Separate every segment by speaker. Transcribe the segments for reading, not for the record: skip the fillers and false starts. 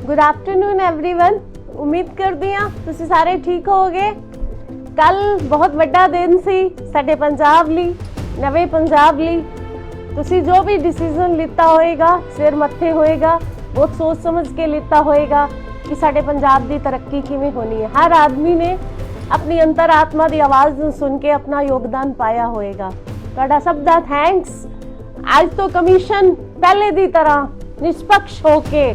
Speaker 1: Good afternoon everyone. ਉਮੀਦ ਕਰਦੀ ਹਾਂ ਤੁਸੀਂ ਸਾਰੇ ਠੀਕ ਹੋਵੋਗੇ। ਕੱਲ ਬਹੁਤ ਵੱਡਾ ਦਿਨ ਸੀ ਸਾਡੇ ਪੰਜਾਬ ਲਈ, ਨਵੇਂ ਪੰਜਾਬ ਲਈ। ਤੁਸੀਂ ਜੋ ਵੀ ਡਿਸੀਜਨ ਲਿੱਤਾ ਹੋਏਗਾ, ਸਿਰ ਮੱਥੇ ਹੋਏਗਾ, ਬਹੁਤ ਸੋਚ ਸਮਝ ਕੇ ਲਿੱਤਾ ਹੋਏਗਾ ਕਿ ਸਾਡੇ ਪੰਜਾਬ ਦੀ ਤਰੱਕੀ ਕਿਵੇਂ ਹੋਣੀ ਹੈ। ਹਰ ਆਦਮੀ ਨੇ ਆਪਣੀ ਅੰਤਰਾਤਮਾ ਦੀ ਆਵਾਜ਼ ਨੂੰ ਸੁਣ ਕੇ ਆਪਣਾ ਯੋਗਦਾਨ ਪਾਇਆ ਹੋਏਗਾ। ਤੁਹਾਡਾ ਸਭ ਦਾ ਥੈਂਕਸ। ਅੱਜ ਤੋਂ ਕਮਿਸ਼ਨ ਪਹਿਲੇ ਦੀ ਤਰ੍ਹਾਂ ਨਿਸ਼ਪਕਸ਼ ਹੋ ਕੇ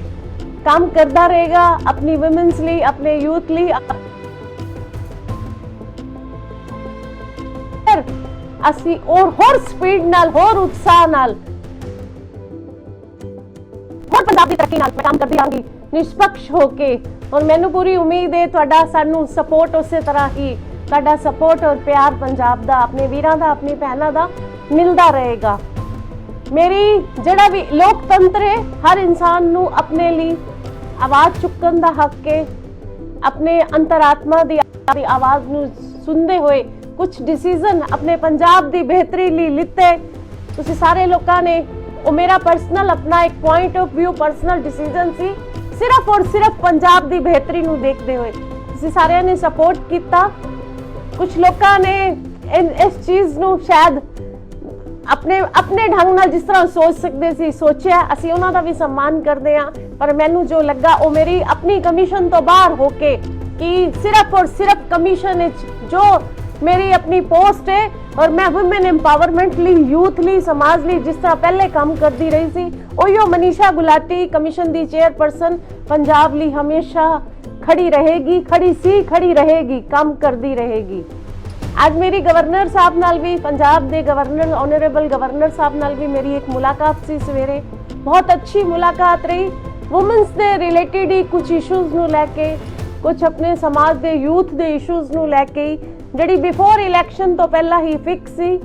Speaker 1: काम करता रहेगा अपनी वुमेन्स लिए, अपने यूथ लिए। ਅਸੀਂ ਹੋਰ ਸਪੀਡ ਨਾਲ, ਹੋਰ ਉਤਸ਼ਾਹ ਨਾਲ, ਹੋਰ ਪੰਜਾਬ ਦੀ ਤਰੱਕੀ ਨਾਲ ਮੈਂ ਕੰਮ ਕਰਦੀ ਰਹਾਂਗੀ ਨਿਸ਼ਪਕਸ਼ ਹੋ ਕੇ। ਔਰ ਮੈਨੂੰ ਪੂਰੀ ਉਮੀਦ ਹੈ ਤੁਹਾਡਾ ਸਾਨੂੰ ਸਪੋਰਟ ਉਸੇ ਤਰ੍ਹਾਂ ਹੀ, ਤੁਹਾਡਾ ਸਪੋਰਟ ਔਰ ਪਿਆਰ ਪੰਜਾਬ ਦਾ, ਆਪਣੇ ਵੀਰਾਂ ਦਾ, ਆਪਣੀ ਭੈਣਾਂ ਦਾ ਮਿਲਦਾ ਰਹੇਗਾ। ਮੇਰੀ ਜਿਹੜਾ ਵੀ ਲੋਕਤੰਤਰ ਹੈ, ਹਰ ਇਨਸਾਨ ਨੂੰ ਆਪਣੇ ਲਈ ਆਵਾਜ਼ ਚੁੱਕਣ ਦਾ ਹੱਕ ਹੈ। ਆਪਣੇ ਅੰਤਰਾਤਮਾ ਦੀ ਆਵਾਜ਼ ਨੂੰ ਸੁਣਦੇ ਹੋਏ ਕੁਝ ਡਿਸੀਜਨ ਆਪਣੇ ਪੰਜਾਬ ਦੀ ਬਿਹਤਰੀ ਲਈ ਲਿੱਤੇ। ਤੁਸੀਂ ਸਾਰੇ ਲੋਕਾਂ ਨੇ, ਉਹ ਮੇਰਾ ਪਰਸਨਲ ਆਪਣਾ ਇੱਕ point of view, personal decision ਸੀ, ਸਿਰਫ ਔਰ ਸਿਰਫ ਪੰਜਾਬ ਦੀ ਬਿਹਤਰੀ ਨੂੰ ਦੇਖਦੇ ਹੋਏ ਤੁਸੀਂ ਸਾਰਿਆਂ ਨੇ ਸਪੋਰਟ ਕੀਤਾ। ਕੁਝ ਲੋਕਾਂ ਨੇ ਇਸ ਚੀਜ਼ ਨੂੰ ਸ਼ਾਇਦ ਆਪਣੇ ਢੰਗ ਨਾਲ ਜਿਸ ਤਰ੍ਹਾਂ ਸੋਚ ਸਕਦੇ ਸੀ ਸੋਚਿਆ, ਅਸੀਂ ਉਹਨਾਂ ਦਾ ਵੀ ਸਨਮਾਨ ਕਰਦੇ ਹਾਂ। ਪਰ ਮੈਨੂੰ ਜੋ ਲੱਗਾ ਉਹ ਮੇਰੀ ਆਪਣੀ ਕਮਿਸ਼ਨ ਤੋਂ ਬਾਹਰ ਹੋ ਕੇ ਕਿ ਸਿਰਫ ਔਰ ਸਿਰਫ ਕਮਿਸ਼ਨ ਵਿੱਚ ਜੋ ਮੇਰੀ ਆਪਣੀ ਪੋਸਟ ਹੈ ਔਰ ਮੈਂ ਵੂਮਨ ਐਮਪਾਵਰਮੈਂਟ ਲਈ, ਯੂਥ ਲਈ, ਸਮਾਜ ਲਈ ਜਿਸ ਤਰ੍ਹਾਂ ਪਹਿਲੇ ਕੰਮ ਕਰਦੀ ਰਹੀ ਸੀ, ਉਹੀਓ ਮਨੀਸ਼ਾ ਗੁਲਾਟੀ ਕਮਿਸ਼ਨ ਦੀ ਚੇਅਰਪਰਸਨ ਪੰਜਾਬ ਲਈ ਹਮੇਸ਼ਾ ਖੜੀ ਰਹੇਗੀ, ਖੜੀ ਰਹੇਗੀ, ਕੰਮ ਕਰਦੀ ਰਹੇਗੀ। ਅੱਜ ਮੇਰੀ ਗਵਰਨਰ ਸਾਹਿਬ ਨਾਲ ਵੀ, ਪੰਜਾਬ ਦੇ ਗਵਰਨਰ, ਆਨਰੇਬਲ ਗਵਰਨਰ ਸਾਹਿਬ ਨਾਲ ਵੀ ਮੇਰੀ ਇੱਕ ਮੁਲਾਕਾਤ ਸੀ ਸਵੇਰੇ। ਬਹੁਤ ਅੱਛੀ ਮੁਲਾਕਾਤ ਰਹੀ। ਵੂਮਨਸ ਦੇ ਰਿਲੇਟਿਡ ਹੀ ਕੁਝ ਇਸ਼ੂਜ਼ ਨੂੰ ਲੈ ਕੇ, ਕੁਝ ਆਪਣੇ ਸਮਾਜ ਦੇ ਯੂਥ ਦੇ ਇਸ਼ੂਜ਼ ਨੂੰ ਲੈ ਕੇ, ਜਿਹੜੀ ਬਿਫੋਰ ਇਲੈਕਸ਼ਨ ਤੋਂ ਪਹਿਲਾਂ ਹੀ ਫਿਕਸ ਸੀ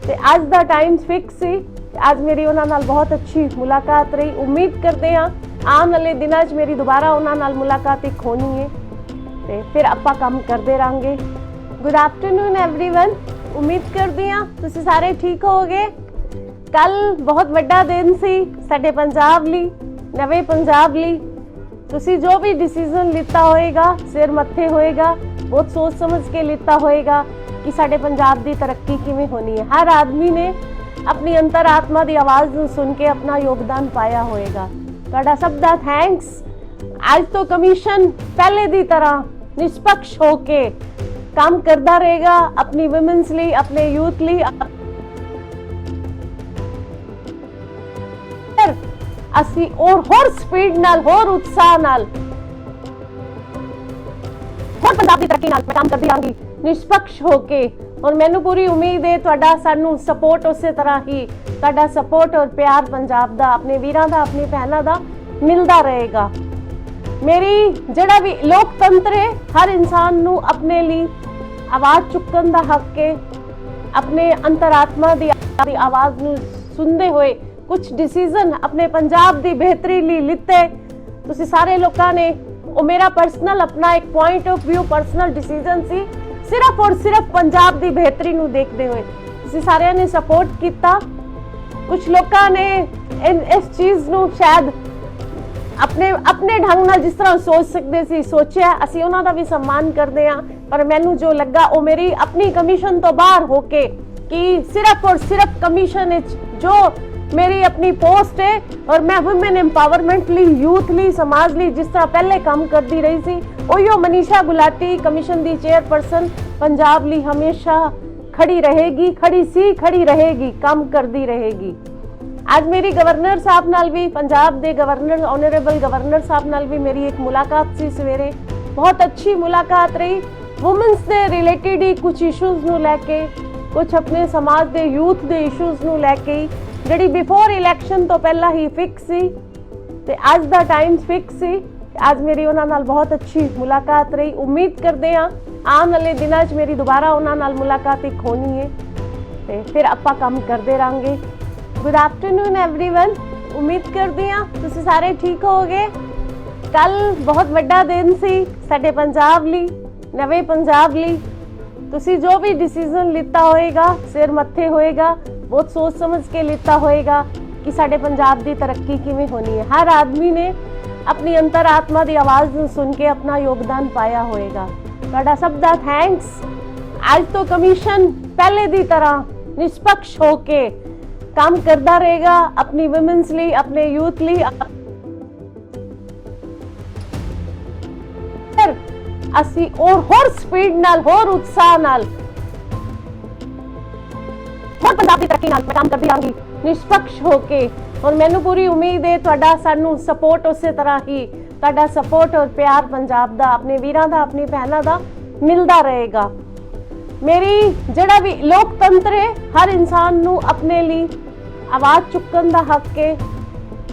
Speaker 1: ਤੇ ਅੱਜ ਦਾ ਟਾਈਮ ਫਿਕਸ ਸੀ। ਅੱਜ ਮੇਰੀ ਉਹਨਾਂ ਨਾਲ ਬਹੁਤ ਅੱਛੀ ਮੁਲਾਕਾਤ ਰਹੀ। ਉਮੀਦ ਕਰਦੇ ਹਾਂ ਆਉਣ ਵਾਲੇ ਦਿਨਾਂ 'ਚ ਮੇਰੀ ਦੁਬਾਰਾ ਉਹਨਾਂ ਨਾਲ ਮੁਲਾਕਾਤ ਇੱਕ ਹੋਣੀ ਹੈ ਤੇ ਫਿਰ ਆਪਾਂ ਕੰਮ ਕਰਦੇ ਰਹਾਂਗੇ। Good afternoon everyone. उम्मीद करती हाँ तुसी सारे ठीक होगे। कल बहुत बड़ा दिन सी साडे पंजाब ली, नवे पंजाब ली। तुसी जो भी डिसीजन लिता होएगा, सिर मत्थे होएगा, बहुत सोच समझ के लिता होएगा कि साडे पंजाब दी तरक्की किवें होनी है। हर आदमी ने अपनी अंतरात्मा दी आवाज़ नूं सुन के अपना योगदान पाया होएगा। तुहाडा सब दा थैंक्स। आज तो कमीशन पहले दी तरह निष्पक्ष हो के काम करता रहेगा अपनी वुमेन्स लिए, अपने यूथ लिए। ਅਸੀਂ ਹੋਰ ਸਪੀਡ ਨਾਲ, ਹੋਰ ਉਤਸ਼ਾਹ ਨਾਲ, ਹੋਰ ਪੰਜਾਬ ਦੀ ਤਰੱਕੀ ਨਾਲ ਮੈਂ ਕੰਮ ਕਰਦੀ ਰਹਾਂਗੀ ਨਿਸ਼ਪਕਸ਼ ਹੋ ਕੇ। ਔਰ ਮੈਨੂੰ ਪੂਰੀ ਉਮੀਦ ਹੈ ਤੁਹਾਡਾ ਸਾਨੂੰ ਸਪੋਰਟ ਉਸੇ ਤਰ੍ਹਾਂ ਹੀ, ਤੁਹਾਡਾ ਸਪੋਰਟ ਔਰ ਪਿਆਰ ਪੰਜਾਬ ਦਾ, ਆਪਣੇ ਵੀਰਾਂ ਦਾ, ਆਪਣੀ ਭੈਣਾਂ ਦਾ ਮਿਲਦਾ ਰਹੇਗਾ। ਮੇਰੀ ਜਿਹੜਾ ਵੀ ਲੋਕਤੰਤਰ ਹੈ, ਹਰ ਇਨਸਾਨ ਨੂੰ ਆਪਣੇ ਲਈ ਆਵਾਜ਼ ਚੁੱਕਣ ਦਾ ਹੱਕ ਹੈ। ਆਪਣੇ ਅੰਤਰਾਤਮਾ ਦੀ ਆਵਾਜ਼ ਨੂੰ ਸੁਣਦੇ ਹੋਏ ਕੁਝ ਡਿਸੀਜਨ ਆਪਣੇ ਪੰਜਾਬ ਦੀ ਬਿਹਤਰੀ ਲਈ ਲਿੱਤੇ। ਤੁਸੀਂ ਸਾਰੇ ਲੋਕਾਂ ਨੇ, ਉਹ ਮੇਰਾ ਪਰਸਨਲ ਆਪਣਾ ਇੱਕ point of view, personal decision ਸੀ, ਸਿਰਫ ਔਰ ਸਿਰਫ ਪੰਜਾਬ ਦੀ ਬਿਹਤਰੀ ਨੂੰ ਦੇਖਦੇ ਹੋਏ ਤੁਸੀਂ ਸਾਰਿਆਂ ਨੇ ਸਪੋਰਟ ਕੀਤਾ। ਕੁਝ ਲੋਕਾਂ ਨੇ ਇਸ ਚੀਜ਼ ਨੂੰ ਸ਼ਾਇਦ ਆਪਣੇ ਢੰਗ ਨਾਲ ਜਿਸ ਤਰ੍ਹਾਂ ਸੋਚ ਸਕਦੇ ਸੀ ਸੋਚਿਆ, ਅਸੀਂ ਉਹਨਾਂ ਦਾ ਵੀ ਸਨਮਾਨ ਕਰਦੇ ਹਾਂ। ਪਰ ਮੈਨੂੰ ਜੋ ਲੱਗਾ ਉਹ ਮੇਰੀ ਆਪਣੀ ਕਮਿਸ਼ਨ ਤੋਂ ਬਾਹਰ ਹੋ ਕੇ ਕਿ ਸਿਰਫ ਔਰ ਸਿਰਫ ਕਮਿਸ਼ਨ ਵਿੱਚ ਜੋ ਮੇਰੀ ਆਪਣੀ ਪੋਸਟ ਹੈ ਔਰ ਮੈਂ ਵੂਮਨ ਐਮਪਾਵਰਮੈਂਟ ਲਈ, ਯੂਥ ਲਈ, ਸਮਾਜ ਲਈ ਜਿਸ ਤਰ੍ਹਾਂ ਪਹਿਲੇ ਕੰਮ ਕਰਦੀ ਰਹੀ ਸੀ, ਉਹੀਓ ਮਨੀਸ਼ਾ ਗੁਲਾਟੀ ਕਮਿਸ਼ਨ ਦੀ ਚੇਅਰਪਰਸਨ ਪੰਜਾਬ ਲਈ ਹਮੇਸ਼ਾ ਖੜੀ ਰਹੇਗੀ, ਕੰਮ ਕਰਦੀ ਰਹੇਗੀ। ਅੱਜ ਮੇਰੀ ਗਵਰਨਰ ਸਾਹਿਬ ਨਾਲ ਵੀ, ਪੰਜਾਬ ਦੇ ਗਵਰਨਰ, ਆਨਰੇਬਲ ਗਵਰਨਰ ਸਾਹਿਬ ਨਾਲ ਵੀ ਮੇਰੀ ਇੱਕ ਮੁਲਾਕਾਤ ਸੀ ਸਵੇਰੇ। ਬਹੁਤ ਅੱਛੀ ਮੁਲਾਕਾਤ ਰਹੀ। ਵੂਮਨਸ ਦੇ ਰਿਲੇਟਿਡ ਹੀ ਕੁਝ ਇਸ਼ੂਜ਼ ਨੂੰ ਲੈ ਕੇ, ਕੁਝ ਆਪਣੇ ਸਮਾਜ ਦੇ ਯੂਥ ਦੇ ਇਸ਼ੂਜ਼ ਨੂੰ ਲੈ ਕੇ, ਜਿਹੜੀ ਬਿਫੋਰ ਇਲੈਕਸ਼ਨ ਤੋਂ ਪਹਿਲਾਂ ਹੀ ਫਿਕਸ ਸੀ ਤੇ ਅੱਜ ਦਾ ਟਾਈਮ ਫਿਕਸ ਸੀ। ਅੱਜ ਮੇਰੀ ਉਹਨਾਂ ਨਾਲ ਬਹੁਤ ਅੱਛੀ ਮੁਲਾਕਾਤ ਰਹੀ। ਉਮੀਦ ਕਰਦੇ ਹਾਂ ਆਉਣ ਵਾਲੇ ਦਿਨਾਂ 'ਚ ਮੇਰੀ ਦੁਬਾਰਾ ਉਹਨਾਂ ਨਾਲ ਮੁਲਾਕਾਤ ਇੱਕ ਹੋਣੀ ਹੈ ਤੇ ਫਿਰ ਆਪਾਂ ਕੰਮ ਕਰਦੇ ਰਹਾਂਗੇ। Good afternoon everyone. उम्मीद करती हाँ तुसी सारे ठीक होगे। कल बहुत बड़ा दिन सी साडे पंजाब ली, नवे पंजाब ली। तुसी जो भी डिसीजन लिता होएगा, सिर मत्थे होएगा, बहुत सोच समझ के लिता होएगा ਕਿ ਸਾਡੇ ਪੰਜਾਬ ਦੀ ਤਰੱਕੀ ਕਿਵੇਂ ਹੋਣੀ ਹੈ। ਹਰ ਆਦਮੀ ਨੇ ਆਪਣੀ ਅੰਤਰਾਤਮਾ ਦੀ ਆਵਾਜ਼ ਨੂੰ ਸੁਣ ਕੇ ਆਪਣਾ ਯੋਗਦਾਨ ਪਾਇਆ ਹੋਏਗਾ। ਤੁਹਾਡਾ ਸਭ ਦਾ ਥੈਂਕਸ। ਅੱਜ ਤੋਂ ਕਮਿਸ਼ਨ ਪਹਿਲੇ ਦੀ ਤਰ੍ਹਾਂ ਨਿਸ਼ਪਕਸ਼ ਹੋ ਕੇ ਕੰਮ ਕਰਦਾ ਰਹੇਗਾ ਆਪਣੀ ਔਮਨਸ ਲਈ, ਆਪਣੇ ਯੂਥ ਲਈ। ਅਸੀਂ ਹੋਰ ਸਪੀਡ ਨਾਲ, ਹੋਰ ਉਤਸ਼ਾਹ ਨਾਲ, ਹੋਰ ਪੰਜਾਬ ਦੀ ਤਰੱਕੀ ਨਾਲ ਮੈਂ ਕੰਮ ਕਰਦੀ ਰਹਾਂਗੀ ਨਿਸ਼ਪਕਸ਼ ਹੋ ਕੇ। ਔਰ ਮੈਨੂੰ ਪੂਰੀ ਉਮੀਦ ਹੈ ਤੁਹਾਡਾ ਸਾਨੂੰ ਸਪੋਰਟ ਉਸੇ ਤਰ੍ਹਾਂ ਹੀ, ਤੁਹਾਡਾ ਸਪੋਰਟ ਔਰ ਪਿਆਰ ਪੰਜਾਬ ਦਾ, ਆਪਣੇ ਵੀਰਾਂ ਦਾ, ਆਪਣੀ ਭੈਣਾਂ ਦਾ ਮਿਲਦਾ ਰਹੇਗਾ। ਮੇਰੀ ਜਿਹੜਾ ਵੀ ਲੋਕਤੰਤਰ ਹੈ, ਹਰ ਇਨਸਾਨ ਨੂੰ ਆਪਣੇ ਲਈ ਆਵਾਜ਼ ਚੁੱਕਣ ਦਾ ਹੱਕ ਹੈ।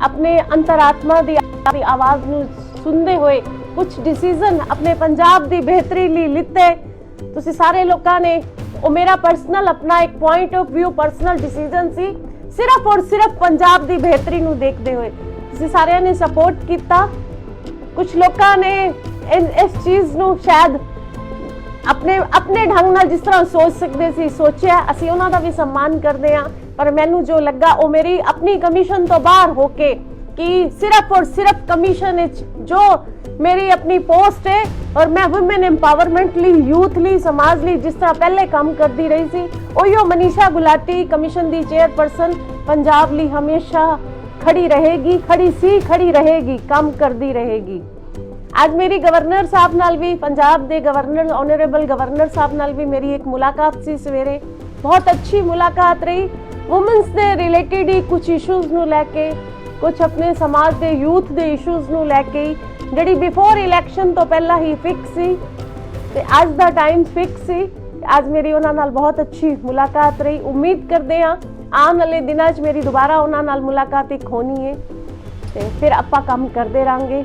Speaker 1: ਆਪਣੇ ਅੰਤਰਾਤਮਾ ਦੀ ਆਵਾਜ਼ ਨੂੰ ਸੁਣਦੇ ਹੋਏ ਕੁਝ ਡਿਸੀਜਨ ਆਪਣੇ ਪੰਜਾਬ ਦੀ ਬਿਹਤਰੀ ਲਈ ਲਿੱਤੇ। ਤੁਸੀਂ ਸਾਰੇ ਲੋਕਾਂ ਨੇ, ਉਹ ਮੇਰਾ ਪਰਸਨਲ ਆਪਣਾ ਇੱਕ point of view, personal decision ਸੀ, ਸਿਰਫ ਔਰ ਸਿਰਫ ਪੰਜਾਬ ਦੀ ਬਿਹਤਰੀ ਨੂੰ ਦੇਖਦੇ ਹੋਏ ਤੁਸੀਂ ਸਾਰਿਆਂ ਨੇ ਸਪੋਰਟ ਕੀਤਾ। ਕੁਝ ਲੋਕਾਂ ਨੇ ਇਸ ਚੀਜ਼ ਨੂੰ ਸ਼ਾਇਦ ਆਪਣੇ ਢੰਗ ਨਾਲ ਜਿਸ ਤਰ੍ਹਾਂ ਸੋਚ ਸਕਦੇ ਸੀ ਸੋਚਿਆ, ਅਸੀਂ ਉਹਨਾਂ ਦਾ ਵੀ ਸਨਮਾਨ ਕਰਦੇ ਹਾਂ। ਪਰ ਮੈਨੂੰ ਜੋ ਲੱਗਾ ਉਹ ਮੇਰੀ ਆਪਣੀ ਕਮਿਸ਼ਨ ਤੋਂ ਬਾਹਰ ਹੋ ਕੇ ਕਿ ਸਿਰਫ ਔਰ ਸਿਰਫ ਕਮਿਸ਼ਨ ਵਿੱਚ ਜੋ ਮੇਰੀ ਆਪਣੀ ਪੋਸਟ ਹੈ ਔਰ ਮੈਂ ਵੂਮਨ ਐਮਪਾਵਰਮੈਂਟ ਲਈ, ਯੂਥ ਲਈ, ਸਮਾਜ ਲਈ ਜਿਸ ਤਰ੍ਹਾਂ ਪਹਿਲੇ ਕੰਮ ਕਰਦੀ ਰਹੀ ਸੀ, ਉਹੀਓ ਮਨੀਸ਼ਾ ਗੁਲਾਟੀ ਕਮਿਸ਼ਨ ਦੀ ਚੇਅਰਪਰਸਨ ਪੰਜਾਬ ਲਈ ਹਮੇਸ਼ਾ ਖੜੀ ਰਹੇਗੀ, ਖੜੀ ਰਹੇਗੀ, ਕੰਮ ਕਰਦੀ ਰਹੇਗੀ। ਅੱਜ ਮੇਰੀ ਗਵਰਨਰ ਸਾਹਿਬ ਨਾਲ ਵੀ, ਪੰਜਾਬ ਦੇ ਗਵਰਨਰ, ਆਨਰੇਬਲ ਗਵਰਨਰ ਸਾਹਿਬ ਨਾਲ ਵੀ ਮੇਰੀ ਇੱਕ ਮੁਲਾਕਾਤ ਸੀ ਸਵੇਰੇ। ਬਹੁਤ ਅੱਛੀ ਮੁਲਾਕਾਤ ਰਹੀ। ਵੂਮਨਸ ਦੇ ਰਿਲੇਟਿਡ ਹੀ ਕੁਝ ਇਸ਼ੂਜ਼ ਨੂੰ ਲੈ ਕੇ, ਕੁਝ ਆਪਣੇ ਸਮਾਜ ਦੇ ਯੂਥ ਦੇ ਇਸ਼ੂਜ਼ ਨੂੰ ਲੈ ਕੇ, ਜਿਹੜੀ ਬਿਫੋਰ ਇਲੈਕਸ਼ਨ ਤੋਂ ਪਹਿਲਾਂ ਹੀ ਫਿਕਸ ਸੀ ਤੇ ਅੱਜ ਦਾ ਟਾਈਮ ਫਿਕਸ ਸੀ। ਅੱਜ ਮੇਰੀ ਉਹਨਾਂ ਨਾਲ ਬਹੁਤ ਅੱਛੀ ਮੁਲਾਕਾਤ ਰਹੀ। ਉਮੀਦ ਕਰਦੇ ਹਾਂ ਆਉਣ ਵਾਲੇ ਦਿਨਾਂ 'ਚ ਮੇਰੀ ਦੁਬਾਰਾ ਉਹਨਾਂ ਨਾਲ ਮੁਲਾਕਾਤ ਇੱਕ ਹੋਣੀ ਹੈ ਤੇ ਫਿਰ ਆਪਾਂ ਕੰਮ ਕਰਦੇ ਰਹਾਂਗੇ।